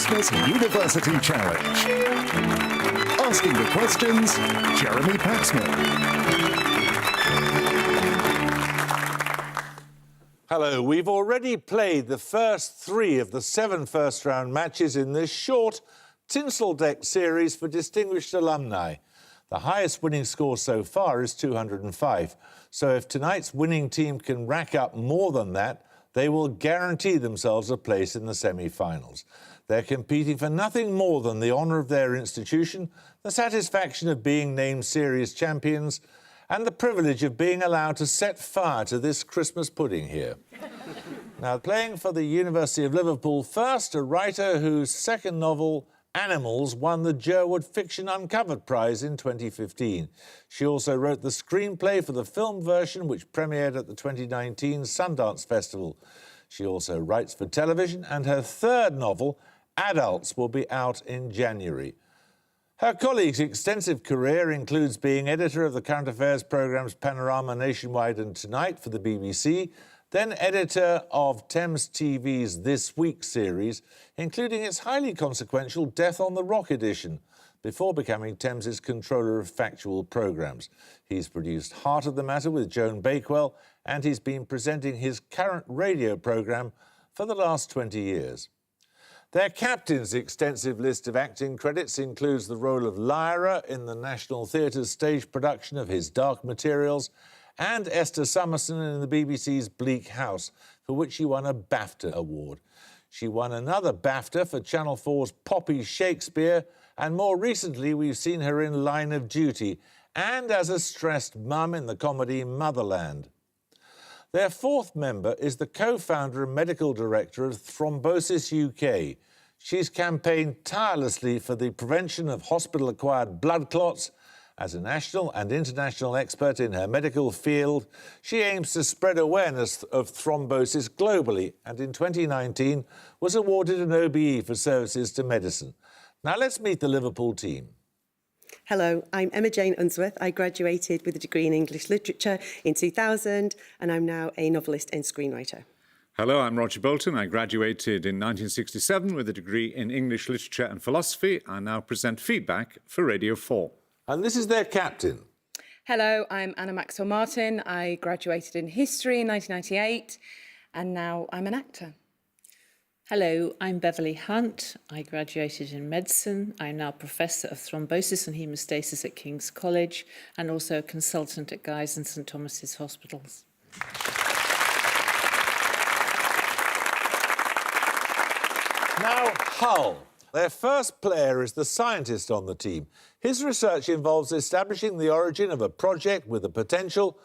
Christmas University Challenge. Asking the questions, Jeremy Paxman. Hello, we've already played the first 3 of the 7 first-round matches in this short tinsel deck series for distinguished alumni. The highest winning score so far is 205, so if tonight's winning team can rack up more than that, they will guarantee themselves a place in the semi-finals. They're competing for nothing more than the honour of their institution, the satisfaction of being named series champions, and the privilege of being allowed to set fire to this Christmas pudding here. Now, playing for the University of Liverpool, first, a writer whose second novel, Animals, won the Jerwood Fiction Uncovered Prize in 2015. She also wrote the screenplay for the film version, which premiered at the 2019 Sundance Festival. She also writes for television, and her third novel, Adults, will be out in January. Her colleague's extensive career includes being editor of the current affairs programmes Panorama, Nationwide and Tonight for the BBC, then editor of Thames TV's This Week series, including its highly consequential Death on the Rock edition, before becoming Thames's controller of factual programmes. He's produced Heart of the Matter with Joan Bakewell, and he's been presenting his current radio programme for the last 20 years. Their captain's extensive list of acting credits includes the role of Lyra in the National Theatre's stage production of his Dark Materials, and Esther Summerson in the BBC's Bleak House, for which she won a BAFTA award. She won another BAFTA for Channel 4's Poppy Shakespeare, and more recently we've seen her in Line of Duty, and as a stressed mum in the comedy Motherland. Their fourth member is the co-founder and medical director of Thrombosis UK. She's campaigned tirelessly for the prevention of hospital-acquired blood clots. As a national and international expert in her medical field, she aims to spread awareness of thrombosis globally, and in 2019 was awarded an OBE for services to medicine. Now let's meet the Liverpool team. Hello, I'm Emma Jane Unsworth. I graduated with a degree in English Literature in 2000, and I'm now a novelist and screenwriter. Hello, I'm Roger Bolton. I graduated in 1967 with a degree in English Literature and Philosophy. I now present feedback for Radio 4. And this is their captain. Hello, I'm Anna Maxwell Martin. I graduated in history in 1998 and now I'm an actor. Hello, I'm Beverly Hunt. I graduated in medicine. I'm now Professor of Thrombosis and Haemostasis at King's College and also a consultant at Guy's and St Thomas's Hospitals. Now, Hull. Their first player is the scientist on the team. His research involves establishing the origin of a project with the potential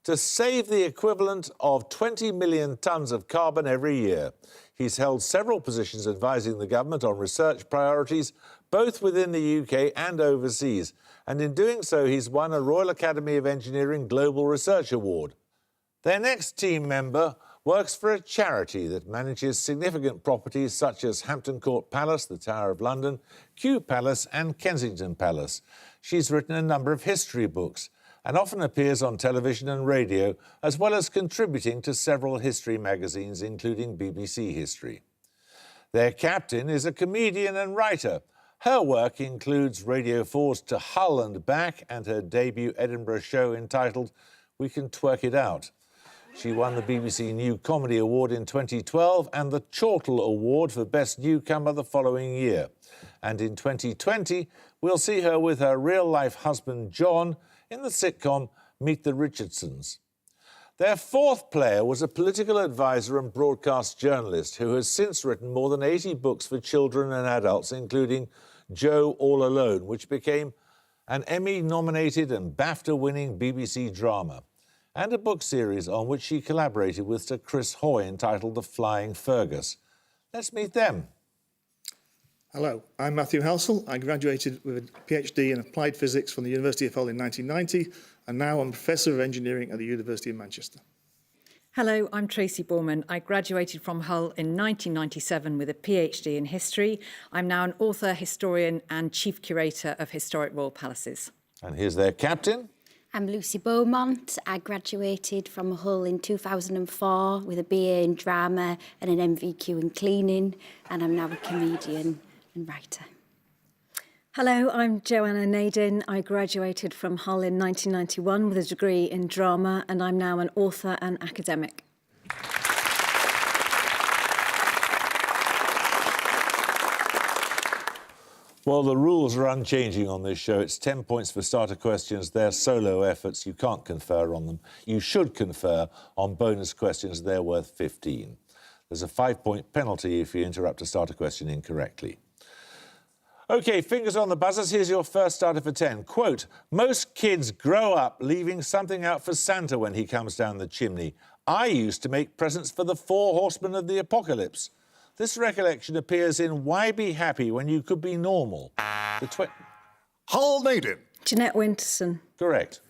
to save the equivalent of 20 million tonnes of carbon every year. He's held several positions advising the government on research priorities, both within the UK and overseas. And in doing so, he's won a Royal Academy of Engineering Global Research Award. Their next team member works for a charity that manages significant properties such as Hampton Court Palace, the Tower of London, Kew Palace and Kensington Palace. She's written a number of history books and often appears on television and radio, as well as contributing to several history magazines, including BBC History. Their captain is a comedian and writer. Her work includes Radio 4's To Hull and Back and her debut Edinburgh show entitled We Can Twerk It Out. She won the BBC New Comedy Award in 2012 and the Chortle Award for Best Newcomer the following year. And in 2020, we'll see her with her real-life husband, John, in the sitcom Meet the Richardsons. Their fourth player was a political advisor and broadcast journalist who has since written more than 80 books for children and adults, including Joe All Alone, which became an Emmy-nominated and BAFTA-winning BBC drama, and a book series on which she collaborated with Sir Chris Hoy entitled The Flying Fergus. Let's meet them. Hello, I'm Matthew Halsall. I graduated with a PhD in Applied Physics from the University of Hull in 1990, and now I'm Professor of Engineering at the University of Manchester. Hello, I'm Tracy Borman. I graduated from Hull in 1997 with a PhD in history. I'm now an author, historian and chief curator of historic royal palaces. And here's their captain. I'm Lucy Beaumont. I graduated from Hull in 2004 with a BA in drama and an MVQ in cleaning, and I'm now a comedian and writer. Hello, I'm Joanna Nadin. I graduated from Hull in 1991 with a degree in drama, and I'm now an author and academic. Well, the rules are unchanging on this show. It's 10 points for starter questions. They're solo efforts. You can't confer on them. You should confer on bonus questions. They're worth 15. There's a 5-point penalty if you interrupt a starter question incorrectly. OK, fingers on the buzzers. Here's your first starter for 10. Quote, most kids grow up leaving something out for Santa when he comes down the chimney. I used to make presents for the 4 horsemen of the apocalypse. This recollection appears in Why Be Happy When You Could Be Normal? Hull Nadin. Jeanette Winterson. Correct.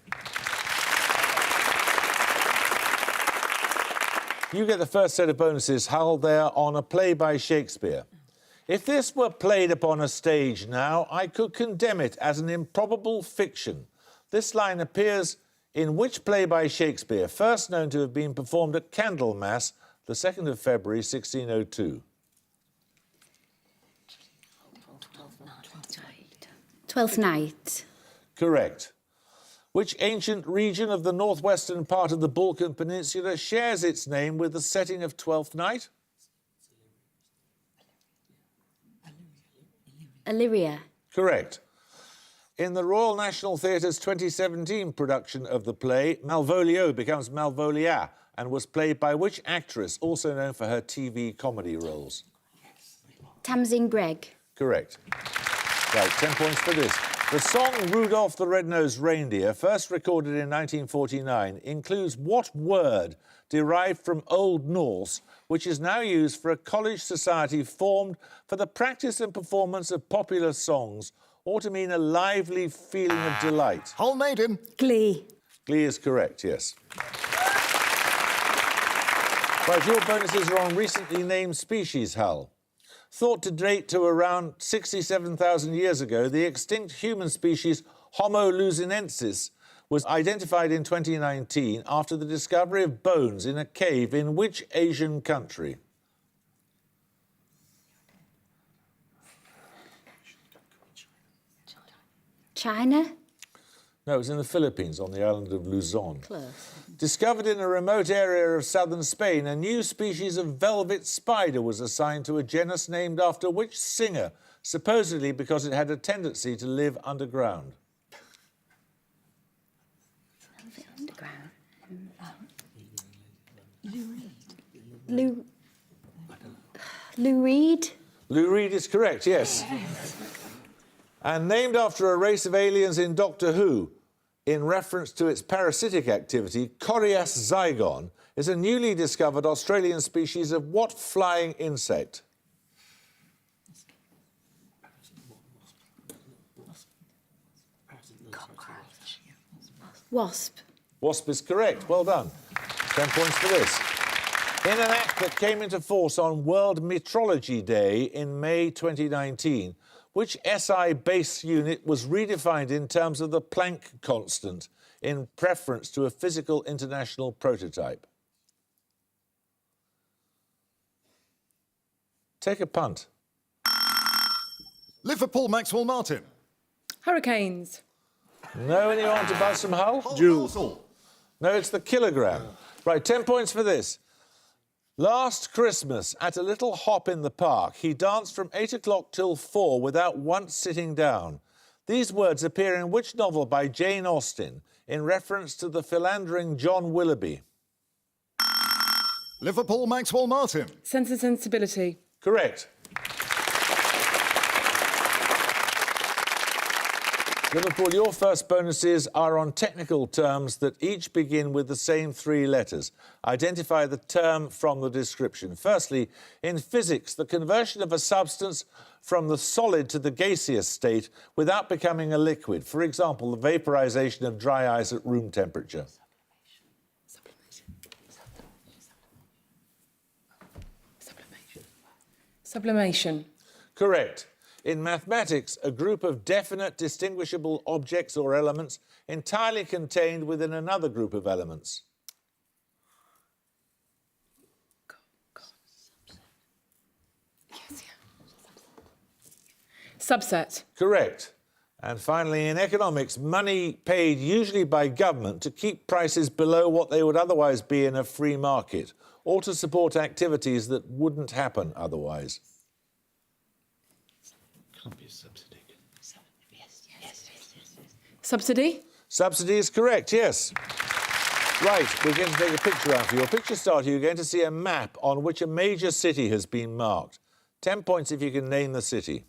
You get the first set of bonuses, Hull, there on a play by Shakespeare. If this were played upon a stage now, I could condemn it as an improbable fiction. This line appears in which play by Shakespeare, first known to have been performed at Candlemas, the 2nd of February, 1602? Twelfth Night. Correct. Which ancient region of the northwestern part of the Balkan Peninsula shares its name with the setting of Twelfth Night? Illyria. Correct. In the Royal National Theatre's 2017 production of the play, Malvolio becomes Malvolia and was played by which actress, also known for her TV comedy roles? Tamsin Gregg. Correct. Right, 10 points for this. The song Rudolph the Red-Nosed Reindeer, first recorded in 1949, includes what word derived from Old Norse, which is now used for a college society formed for the practice and performance of popular songs, or to mean a lively feeling of delight? Hull Nadin. Glee. Glee is correct, yes. Right, your bonuses are on recently named species, Hull. Thought to date to around 67,000 years ago, the extinct human species Homo luzonensis was identified in 2019 after the discovery of bones in a cave in which Asian country? China. No, it was in the Philippines on the island of Luzon. Close. Discovered in a remote area of southern Spain, a new species of velvet spider was assigned to a genus named after which singer, supposedly because it had a tendency to live underground? Underground. Lou Reed. Lou Reed is correct, yes. And named after a race of aliens in Doctor Who, in reference to its parasitic activity, Corias zygon is a newly discovered Australian species of what flying insect? Wasp. Wasp is correct. Well done. 10 points for this. In an act that came into force on World Meteorology Day in May 2019, which SI base unit was redefined in terms of the Planck constant in preference to a physical international prototype? Take a punt. Liverpool Maxwell Martin. Hurricanes. No, anyone to buzz from Hull? Jules. No, it's the kilogram. Right, 10 points for this. Last Christmas, at a little hop in the park, he danced from 8 o'clock till 4 without once sitting down. These words appear in which novel by Jane Austen in reference to the philandering John Willoughby? Liverpool Maxwell Martin. Sense and Sensibility. Correct. Liverpool, your first bonuses are on technical terms that each begin with the same 3 letters. Identify the term from the description. Firstly, in physics, the conversion of a substance from the solid to the gaseous state without becoming a liquid. For example, the vaporization of dry ice at room temperature. Sublimation. Correct. In mathematics, a group of definite distinguishable objects or elements entirely contained within another group of elements. Subset. Correct. And finally, in economics, money paid usually by government to keep prices below what they would otherwise be in a free market, or to support activities that wouldn't happen otherwise. Can't be a subsidy. Subsidy? Subsidy is correct, yes. Right, we're going to take a picture out. For your picture starter, you're going to see a map on which a major city has been marked. 10 points if you can name the city.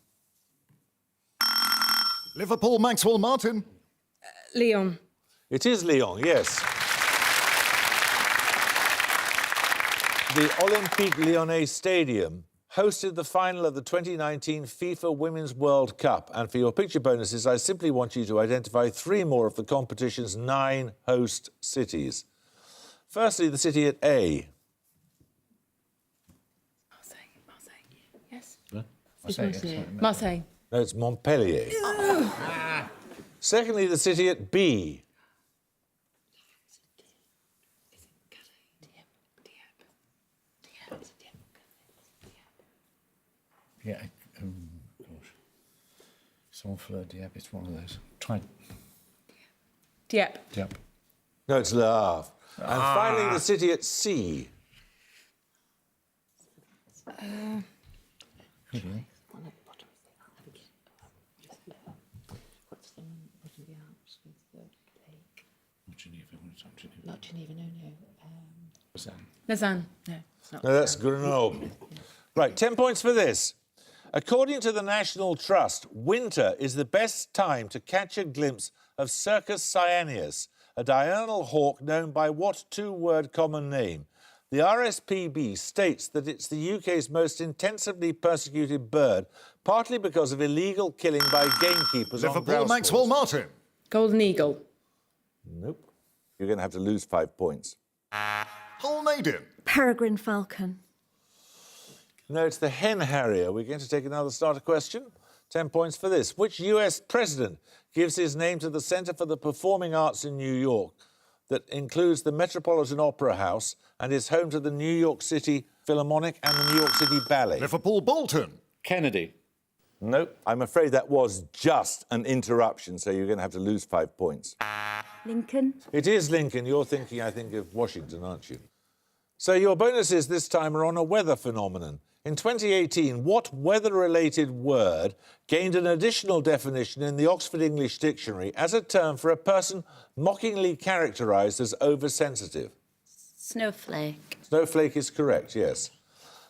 Liverpool, Maxwell Martin. Lyon. It is Lyon, yes. The Olympique Lyonnais Stadium hosted the final of the 2019 FIFA Women's World Cup. And for your picture bonuses, I simply want you to identify 3 more of the competition's 9 host cities. Firstly, the city at A. Marseille. Yes. Marseille. Marseille. No, it's Montpellier. Secondly, the city at B. Yeah, gosh. Sonfleur, Dieppe, it's one of those. Try. Dieppe. Yep. No, it's Le Havre. And finally, the city at C. Not Geneva, no. Lausanne. No, it's not. No, that's Grenoble. Right, 10 points for this. According to the National Trust, winter is the best time to catch a glimpse of Circus cyaneus, a diurnal hawk known by what 2-word common name? The RSPB states that it's the UK's most intensively persecuted bird, partly because of illegal killing by gamekeepers on Liverpool, grouse Maxwell moors. Martin. Golden Eagle. Nope. You're going to have to lose 5 points. Hull Naden. Peregrine falcon. No, it's the hen harrier. We're going to take another starter question. 10 points for this. Which US president gives his name to the Centre for the Performing Arts in New York that includes the Metropolitan Opera House and is home to the New York City Philharmonic and the New York City Ballet? Liverpool, Bolton. Kennedy. Nope. I'm afraid that was just an interruption, so you're going to have to lose 5 points. Lincoln. It is Lincoln. You're thinking, I think, of Washington, aren't you? So your bonuses this time are on a weather phenomenon. In 2018, what weather-related word gained an additional definition in the Oxford English Dictionary as a term for a person mockingly characterised as oversensitive? Snowflake. Snowflake is correct, yes.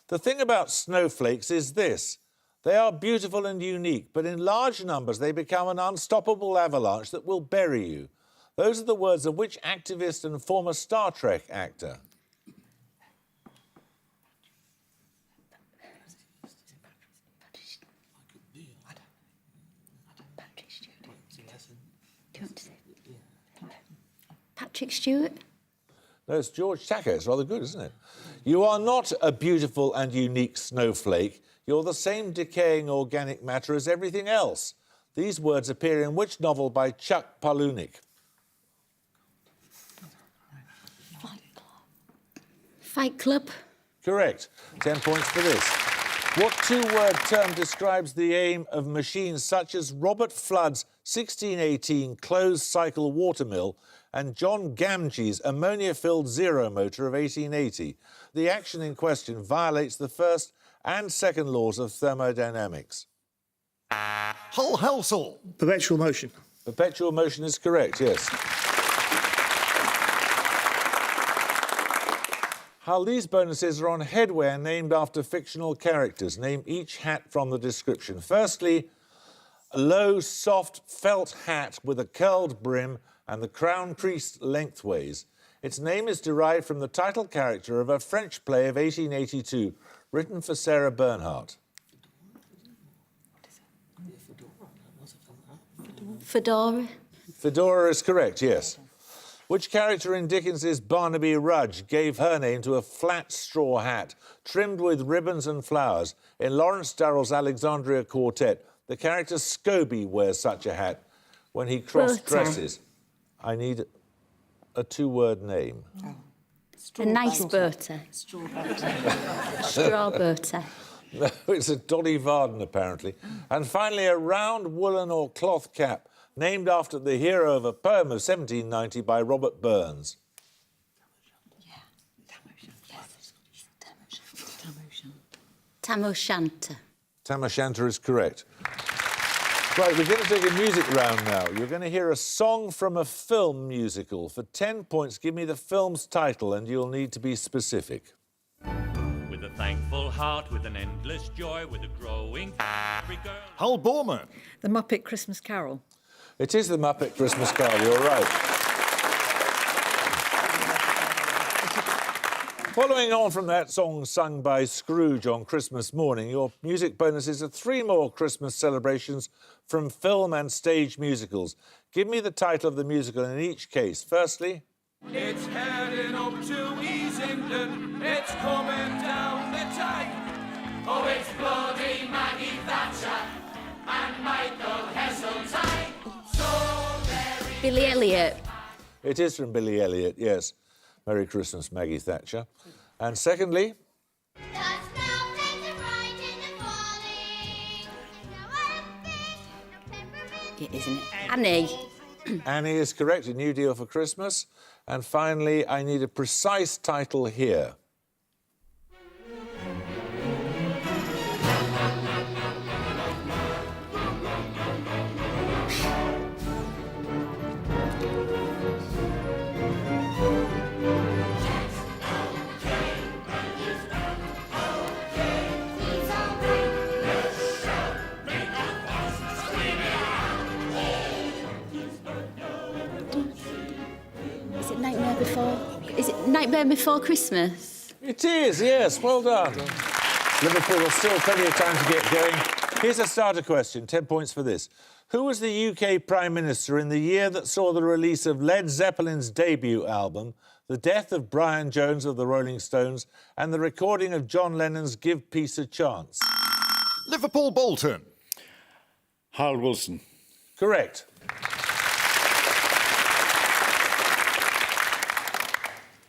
The thing about snowflakes is this. They are beautiful and unique, but in large numbers they become an unstoppable avalanche that will bury you. Those are the words of which activist and former Star Trek actor? Patrick Stewart. No, it's George Takei. It's rather good, isn't it? You are not a beautiful and unique snowflake. You're the same decaying organic matter as everything else. These words appear in which novel by Chuck Palahniuk? Fight Club. Correct. 10 points for this. What 2-word term describes the aim of machines such as Robert Flood's 1618 closed-cycle watermill and John Gamgee's ammonia-filled zero motor of 1880? The action in question violates the first and second laws of thermodynamics. Hull Halsall. Perpetual motion. Perpetual motion is correct, yes. How these bonuses are on headwear named after fictional characters. Name each hat from the description. Firstly, a low, soft felt hat with a curled brim and the crown creased lengthways. Its name is derived from the title character of a French play of 1882, written for Sarah Bernhardt. Fedora. Fedora is correct, yes. Which character in Dickens's Barnaby Rudge gave her name to a flat straw hat trimmed with ribbons and flowers? In Lawrence Durrell's Alexandria Quartet, the character Scobie wears such a hat when he cross-dresses. I need a 2-word name. A nice Berta. Straw Berta. No, it's a Dolly Varden, apparently. And finally, a round woolen or cloth cap named after the hero of a poem of 1790 by Robert Burns. Tam O'Shanter. Tam O'Shanter is correct. Right, we're going to take a music round now. You're going to hear a song from a film musical. For 10 points, give me the film's title and you'll need to be specific. With a thankful heart, with an endless joy, with a growing every girl. Hull Borman. The Muppet Christmas Carol. It is the Muppet Christmas Carol, you're right. Following on from that song sung by Scrooge on Christmas morning, your music bonuses are 3 more Christmas celebrations from film and stage musicals. Give me the title of the musical in each case. Firstly... It's heading up to East England, it's coming down the tide. Oh, it's bloody Maggie Thatcher and Michael Heseltine. So very... Billy Elliot. It is from Billy Elliot, yes. Merry Christmas, Maggie Thatcher. And secondly... It isn't it? Annie. Annie is correct, A New Deal for Christmas. And finally, I need a precise title here. Is it Nightmare Before Christmas? It is, yes, well done. Liverpool has still plenty of time to get going. Here's a starter question, 10 points for this. Who was the UK Prime Minister in the year that saw the release of Led Zeppelin's debut album, the death of Brian Jones of the Rolling Stones, and the recording of John Lennon's Give Peace a Chance? Liverpool Bolton. Harold Wilson. Correct.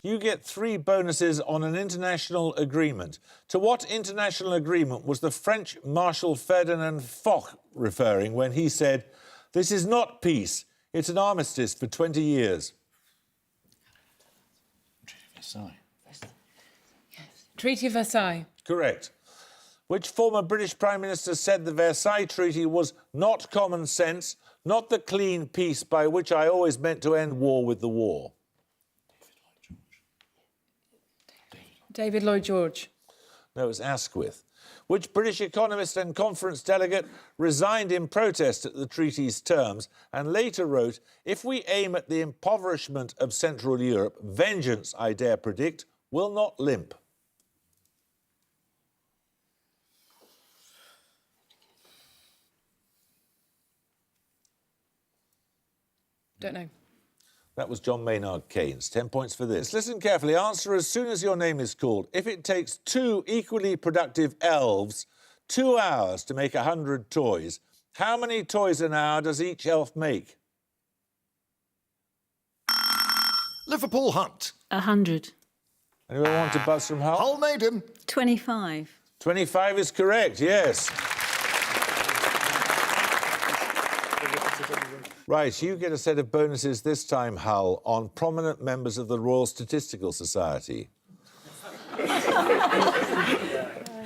You get 3 bonuses on an international agreement. To what international agreement was the French Marshal Ferdinand Foch referring when he said, "This is not peace, it's an armistice for 20 years"? Treaty of Versailles. Correct. Which former British Prime Minister said the Versailles Treaty was not common sense, not the clean peace by which I always meant to end war with the war? David Lloyd George. No, it was Asquith. Which British economist and conference delegate resigned in protest at the treaty's terms and later wrote, "If we aim at the impoverishment of Central Europe, vengeance, I dare predict, will not limp"? Don't know. That was John Maynard Keynes. 10 points for this. Listen carefully. Answer as soon as your name is called. If it takes 2 equally productive elves 2 hours to make 100 toys, how many toys an hour does each elf make? Liverpool Hunt. 100. Anyone want to buzz from Hull? Hull Maiden. 25. 25 is correct, yes. Right, you get a set of bonuses this time, Hull, on prominent members of the Royal Statistical Society.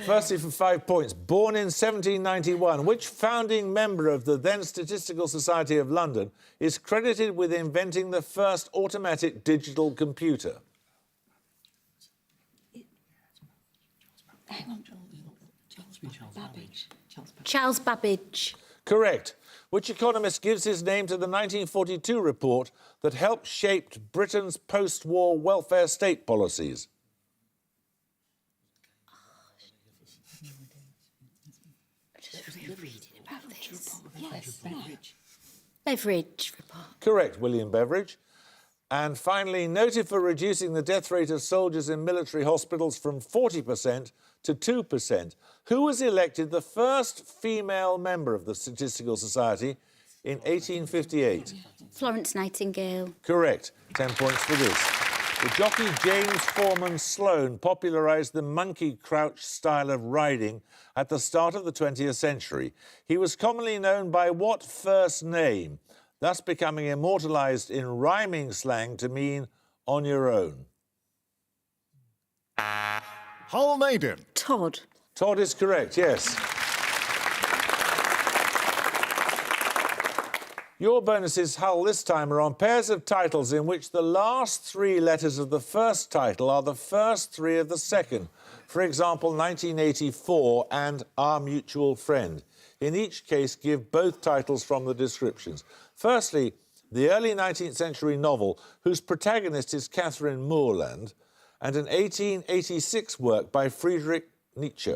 Firstly, for 5 points. Born in 1791, which founding member of the then Statistical Society of London is credited with inventing the first automatic digital computer? Charles Babbage. Correct. Which economist gives his name to the 1942 report that helped shape Britain's post-war welfare state policies? Reading about this. Yes. Beveridge report. Correct, William Beveridge. And finally, noted for reducing the death rate of soldiers in military hospitals from 40% to 2%, who was elected the first female member of the Statistical Society in 1858? Florence Nightingale. Correct. 10 points for this. The jockey James Foreman Sloane popularised the monkey crouch style of riding at the start of the 20th century. He was commonly known by what first name, thus becoming immortalised in rhyming slang to mean on your own? Hull Maiden. Todd. Todd is correct, yes. Your bonuses, Hull, this time are on pairs of titles in which the last three letters of the first title are the first three of the second. For example, 1984 and Our Mutual Friend. In each case, give both titles from the descriptions. Firstly, the early 19th century novel whose protagonist is Catherine Morland, and an 1886 work by Friedrich Nietzsche.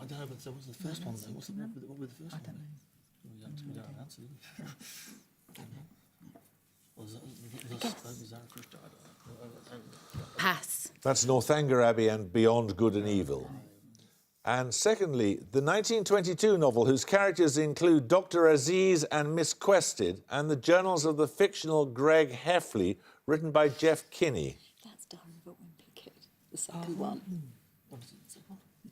I don't know, but so what's the first one then? What was the first one? I don't know. We don't answer, do we? Pass. That's Northanger Abbey and Beyond Good and Evil. And secondly, the 1922 novel whose characters include Dr. Aziz and Miss Quested, and the journals of the fictional Greg Heffley, written by Jeff Kinney. That's Diary of a Wimpy Kid, the second one. What is it?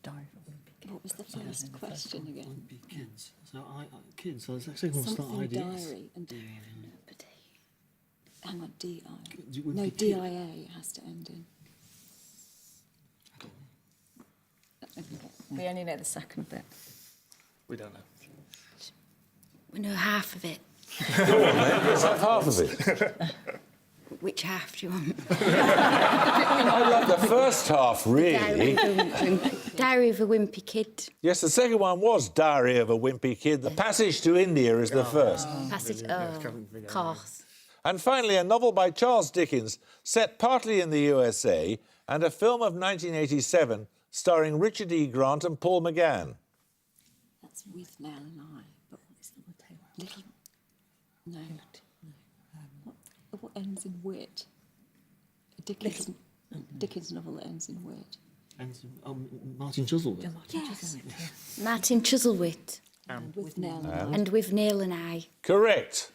Diary of a Wimpy Kid. What was the first question again? Wimpy Kids. So kids. So the second one start Something IDS. diary and hang on, DI. Wimpy No, Kid. DIA it has to end in. We only know the second bit. We don't know. We know half of it. Let's have half of it. Which half do you want? I love the first half, really. Diary of a Wimpy Kid. Yes, the second one was Diary of a Wimpy Kid. The Passage to India is the first. Passage. Course. And finally, a novel by Charles Dickens, set partly in the USA, and a film of 1987 starring Richard E. Grant and Paul McGann. That's With Nell and I. But what is it? Little. No. What ends in wit? Dickens novel that ends in wit. Martin Chuzzlewit. Yes. Martin Chuzzlewit. With Nell and I. And with Neil and I. Correct.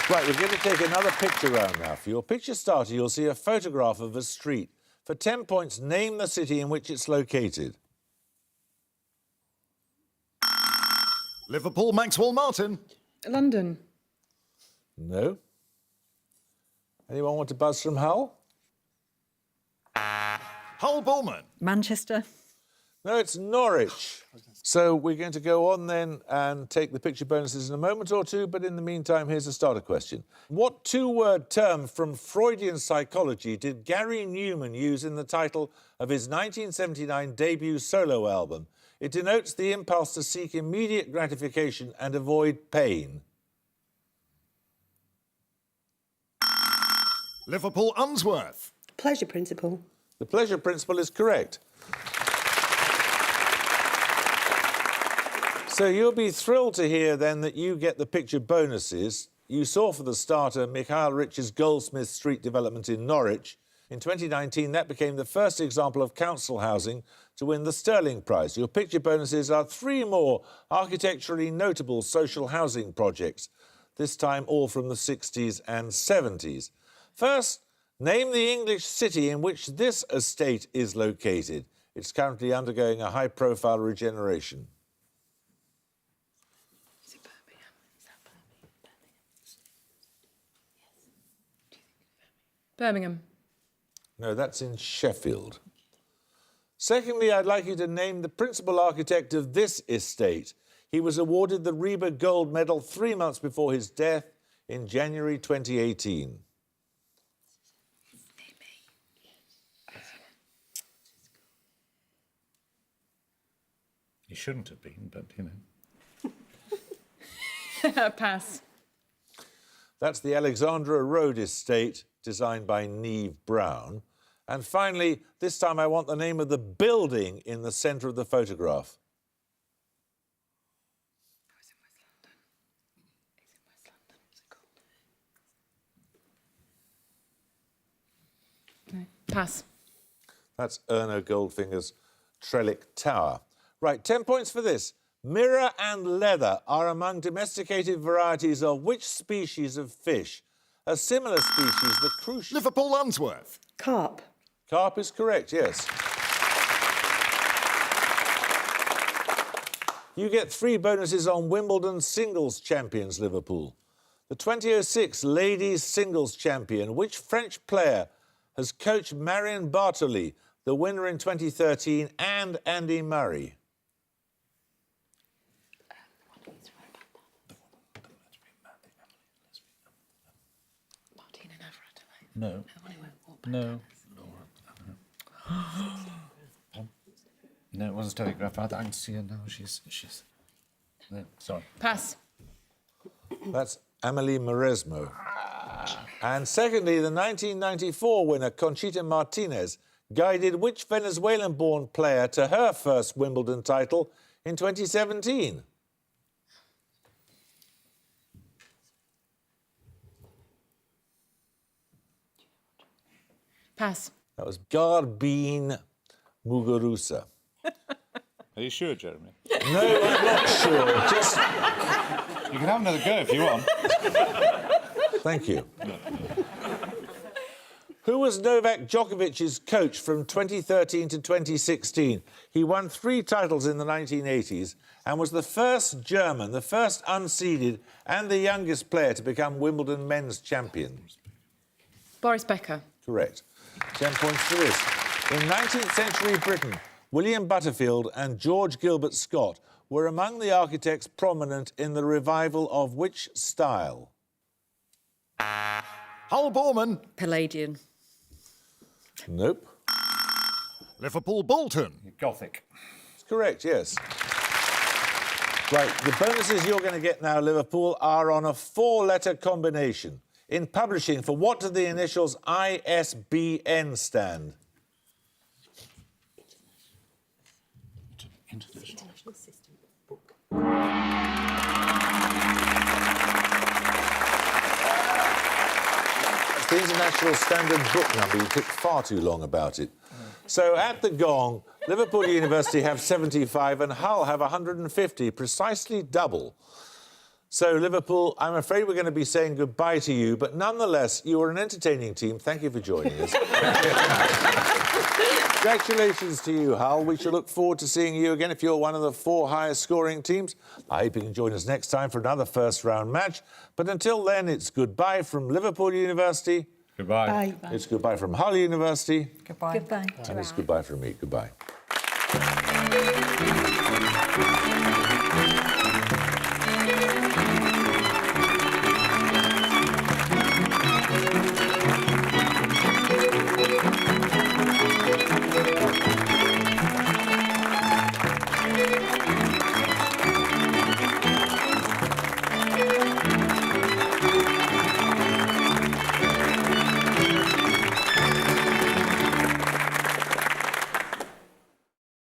Right, we're going to take another picture round now. For your picture starter, you'll see a photograph of a street. For 10 points, name the city in which it's located. Liverpool Maxwell Martin. London. No. Anyone want to buzz from Hull? Hull Bullman. Manchester. No, it's Norwich. So we're going to go on then and take the picture bonuses in a moment or two, but in the meantime, here's a starter question. What two-word term from Freudian psychology did Gary Newman use in the title of his 1979 debut solo album? It denotes the impulse to seek immediate gratification and avoid pain. Liverpool Unsworth. Pleasure principle. The pleasure principle is correct. So you'll be thrilled to hear then that you get the picture bonuses. You saw for the starter Mikhail Rich's Goldsmith Street development in Norwich. In 2019, that became the first example of council housing to win the Sterling Prize. Your picture bonuses are 3 more architecturally notable social housing projects, this time all from the 60s and 70s. First, name the English city in which this estate is located. It's currently undergoing a high-profile regeneration. Birmingham. No, that's in Sheffield. Secondly, I'd like you to name the principal architect of this estate. He was awarded the Reba Gold Medal 3 months before his death in January 2018. He shouldn't have been, but, you know. Pass. That's the Alexandra Road estate, designed by Neve Brown. And finally, this time I want the name of the building in the centre of the photograph. It's in West London. What's it called? No. Pass. That's Erno Goldfinger's Trellick Tower. Right, 10 points for this. Mirror and leather are among domesticated varieties of which species of fish? A similar species, the cruciate. Liverpool Unsworth. Carp. Carp is correct, yes. You get 3 bonuses on Wimbledon singles champions, Liverpool. The 2006 ladies singles champion, which French player has coached Marion Bartoli, the winner in 2013, and Andy Murray? No. No. No, it wasn't Stevie Graff. I can see her now. She's. No, sorry. Pass. That's Amélie Mauresmo. And secondly, the 1994 winner, Conchita Martinez, guided which Venezuelan-born player to her first Wimbledon title in 2017? Pass. That was Garbine Muguruza. Are you sure, Jeremy? No, I'm not sure. Just You can have another go if you want. thank you. Who was Novak Djokovic's coach from 2013 to 2016? He won 3 titles in the 1980s and was the first German, the first unseeded and the youngest player to become Wimbledon men's champion. Boris Becker. Correct. 10 points for this. In 19th century Britain, William Butterfield and George Gilbert Scott were among the architects prominent in the revival of which style? Hull Borman. Palladian. Nope. Liverpool Bolton. Gothic. It's correct, yes. Right, the bonuses you're going to get now, Liverpool, are on a 4-letter combination. In publishing, for what do the initials ISBN stand? International System Book. It's the International Standard Book number. You took far too long about it. So at the gong, Liverpool University have 75 and Hull have 150, precisely double. So, Liverpool, I'm afraid we're going to be saying goodbye to you, but nonetheless, you are an entertaining team. Thank you for joining us. Congratulations to you, Hull. We shall look forward to seeing you again if you're one of the 4 highest scoring teams. I hope you can join us next time for another first-round match. But until then, it's goodbye from Liverpool University. Goodbye. Bye. It's goodbye from Hull University. Goodbye. And it's goodbye from me. Goodbye.